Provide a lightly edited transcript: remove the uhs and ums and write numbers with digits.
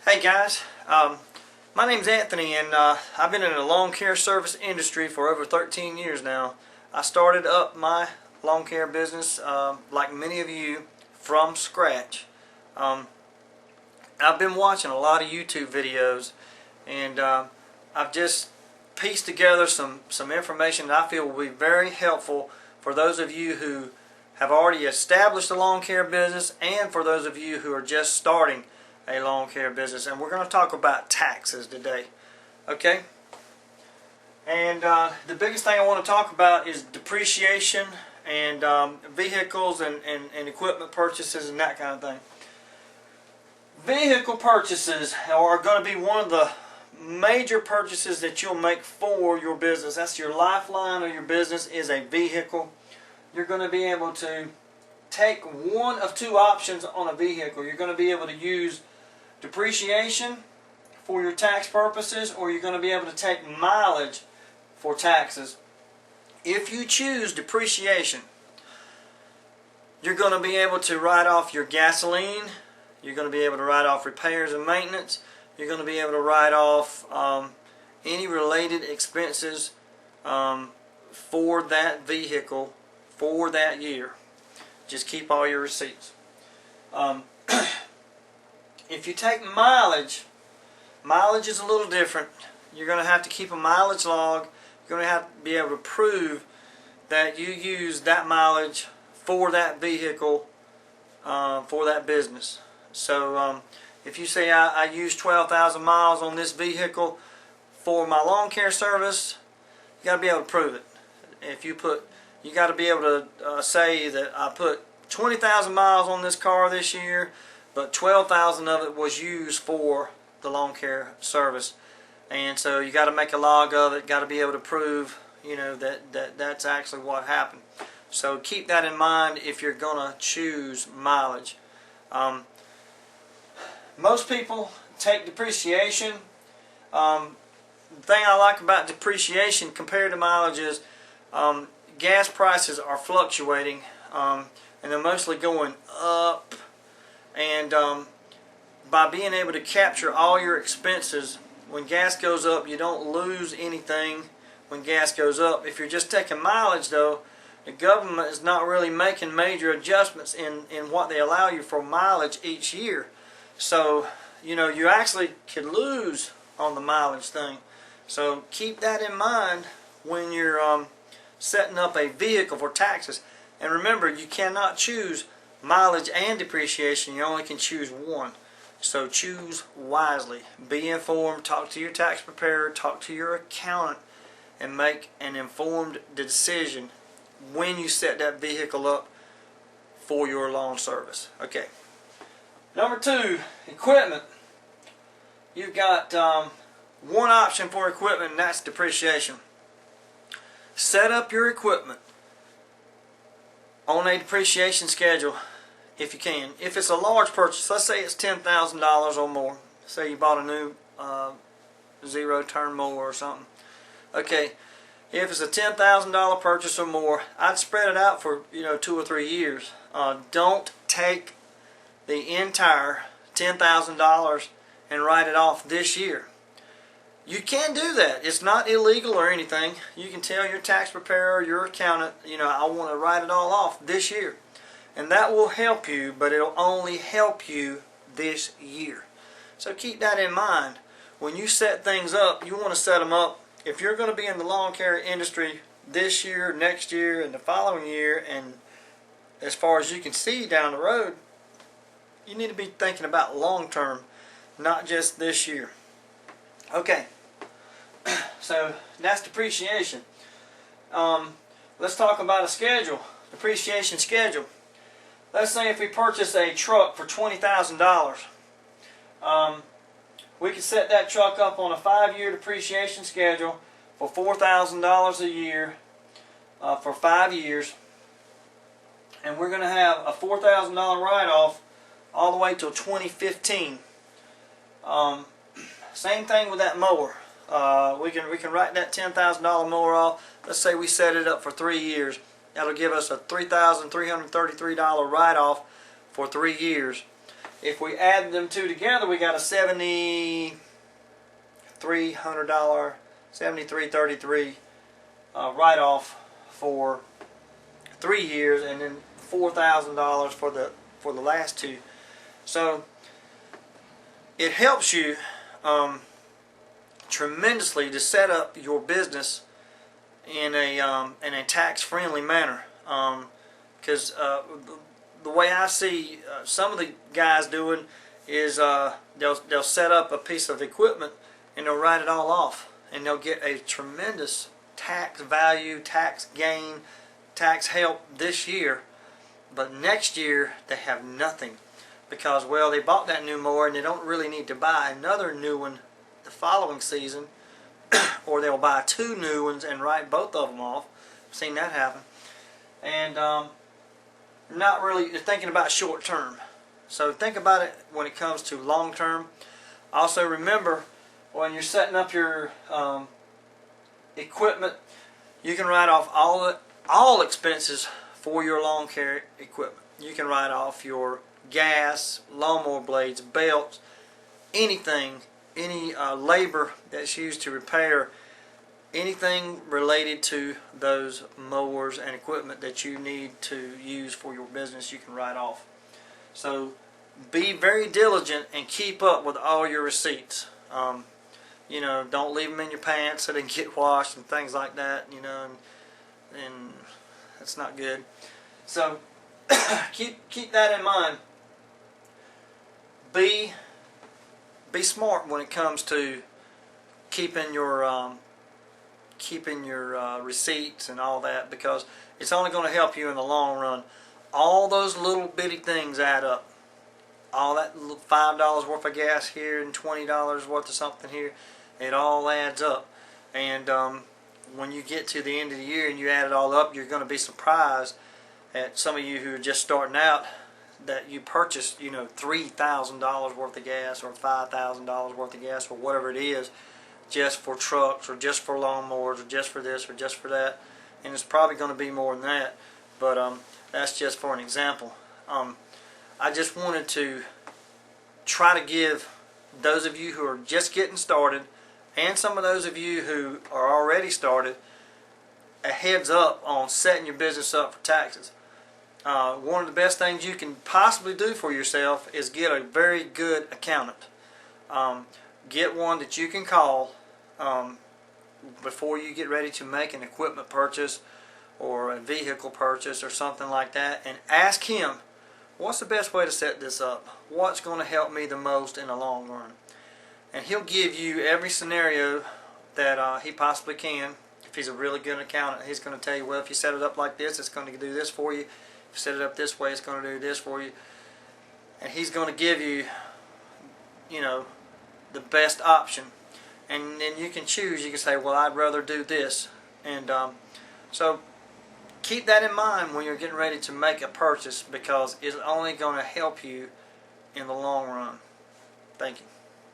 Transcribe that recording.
Hey guys, my name's Anthony, and I've been in the lawn care service industry for over 13 years now. I started up my lawn care business, like many of you, from scratch. I've been watching a lot of YouTube videos, and I've just pieced together some information that I feel will be very helpful for those of you who have already established a lawn care business and for those of you who are just starting a lawn care business. And we're going to talk about taxes today, okay? And the biggest thing I want to talk about is depreciation and vehicles and equipment purchases and that kind of thing. Vehicle purchases are going to be one of the major purchases that you'll make for your business. That's your lifeline of your business, is a vehicle. You're going to be able to take one of two options on a vehicle. You're going to be able to use depreciation for your tax purposes, or you're going to be able to take mileage for taxes. If you choose depreciation, you're going to be able to write off your gasoline, you're going to be able to write off repairs and maintenance, you're going to be able to write off any related expenses for that vehicle for that year. Just keep all your receipts. If you take mileage, mileage is a little different. You're going to have to keep a mileage log. You're going to have to be able to prove that you use that mileage for that vehicle, for that business. So if you say I use 12,000 miles on this vehicle for my lawn care service, you got to be able to prove it. If you got to be able to say that I put 20,000 miles on this car this year, but 12,000 of it was used for the lawn care service. And so you got to make a log of it, got to be able to prove, you know, that's actually what happened. So keep that in mind if you're going to choose mileage. Most people take depreciation. The thing I like about depreciation compared to mileage is gas prices are fluctuating, and they're mostly going up. And by being able to capture all your expenses, when gas goes up, you don't lose anything when gas goes up. If you're just taking mileage, though, the government is not really making major adjustments in what they allow you for mileage each year. So, you know, you actually could lose on the mileage thing. So keep that in mind when you're setting up a vehicle for taxes. And remember, you cannot choose mileage and depreciation. You only can choose one. So choose wisely. Be informed. Talk to your tax preparer. Talk to your accountant, and make an informed decision when you set that vehicle up for your lawn service. Okay. Number two, equipment. You've got one option for equipment, and that's depreciation. Set up your equipment on a depreciation schedule if you can. If it's a large purchase, let's say it's $10,000 or more. Say you bought a new zero-turn mower or something. Okay, if it's a $10,000 purchase or more, I'd spread it out for 2 or 3 years. Don't take the entire $10,000 and write it off this year. You can do that. It's not illegal or anything. You can tell your tax preparer, your accountant, I want to write it all off this year. And that will help you, but it'll only help you this year. So keep that in mind. When you set things up, you want to set them up. If you're going to be in the lawn care industry this year, next year, and the following year, and as far as you can see down the road, you need to be thinking about long term, not just this year. Okay. So that's depreciation. Let's talk about a schedule, depreciation schedule. Let's say if we purchase a truck for $20,000, we can set that truck up on a 5-year depreciation schedule for $4,000 a year for 5 years, and we're going to have a $4,000 write-off all the way till 2015. Same thing with that mower. We can write that $10,000 mower off. Let's say we set it up for 3 years. That'll give us a $3,333 write-off for 3 years. if we add them two together, we got a $7,333 write-off for 3 years, and then $4,000 for the last two. So it helps you tremendously to set up your business in a tax-friendly manner. Because the way I see some of the guys doing is they'll set up a piece of equipment and they'll write it all off, and they'll get a tremendous tax value, tax gain, tax help this year, but next year they have nothing because, well, they bought that new mower and they don't really need to buy another new one the following season, or they'll buy 2 new ones and write both of them off. I've seen that happen. And not really thinking about short term. So think about it when it comes to long term. Also remember, when you're setting up your equipment, you can write off all expenses for your lawn care equipment. You can write off your gas, lawnmower blades, belts, anything, any labor that's used to repair anything related to those mowers and equipment that you need to use for your business. You can write off. So be very diligent and keep up with all your receipts. You know, don't leave them in your pants so they can get washed and things like that. You know, and that's not good. So keep that in mind. Be smart when it comes to keeping your receipts and all that, because it's only going to help you in the long run. All those little bitty things add up. All that little $5 worth of gas here and $20 worth of something here, it all adds up. And when you get to the end of the year and you add it all up, you're going to be surprised at some of you who are just starting out that you purchased, you know, $3,000 worth of gas or $5,000 worth of gas or whatever it is, just for trucks or just for lawnmowers or just for this or just for that. And it's probably going to be more than that, but that's just for an example. I just wanted to try to give those of you who are just getting started and some of those of you who are already started a heads up on setting your business up for taxes. One of the best things you can possibly do for yourself is get a very good accountant. Get one that you can call before you get ready to make an equipment purchase or a vehicle purchase or something like that, and ask him, what's the best way to set this up? What's going to help me the most in the long run? And he'll give you every scenario that he possibly can. If he's a really good accountant, he's going to tell you, well, if you set it up like this, it's going to do this for you. If you set it up this way, it's going to do this for you. And he's going to give you, you know, the best option. And then you can choose. You can say, well, I'd rather do this. And so keep that in mind when you're getting ready to make a purchase, because it's only going to help you in the long run. Thank you.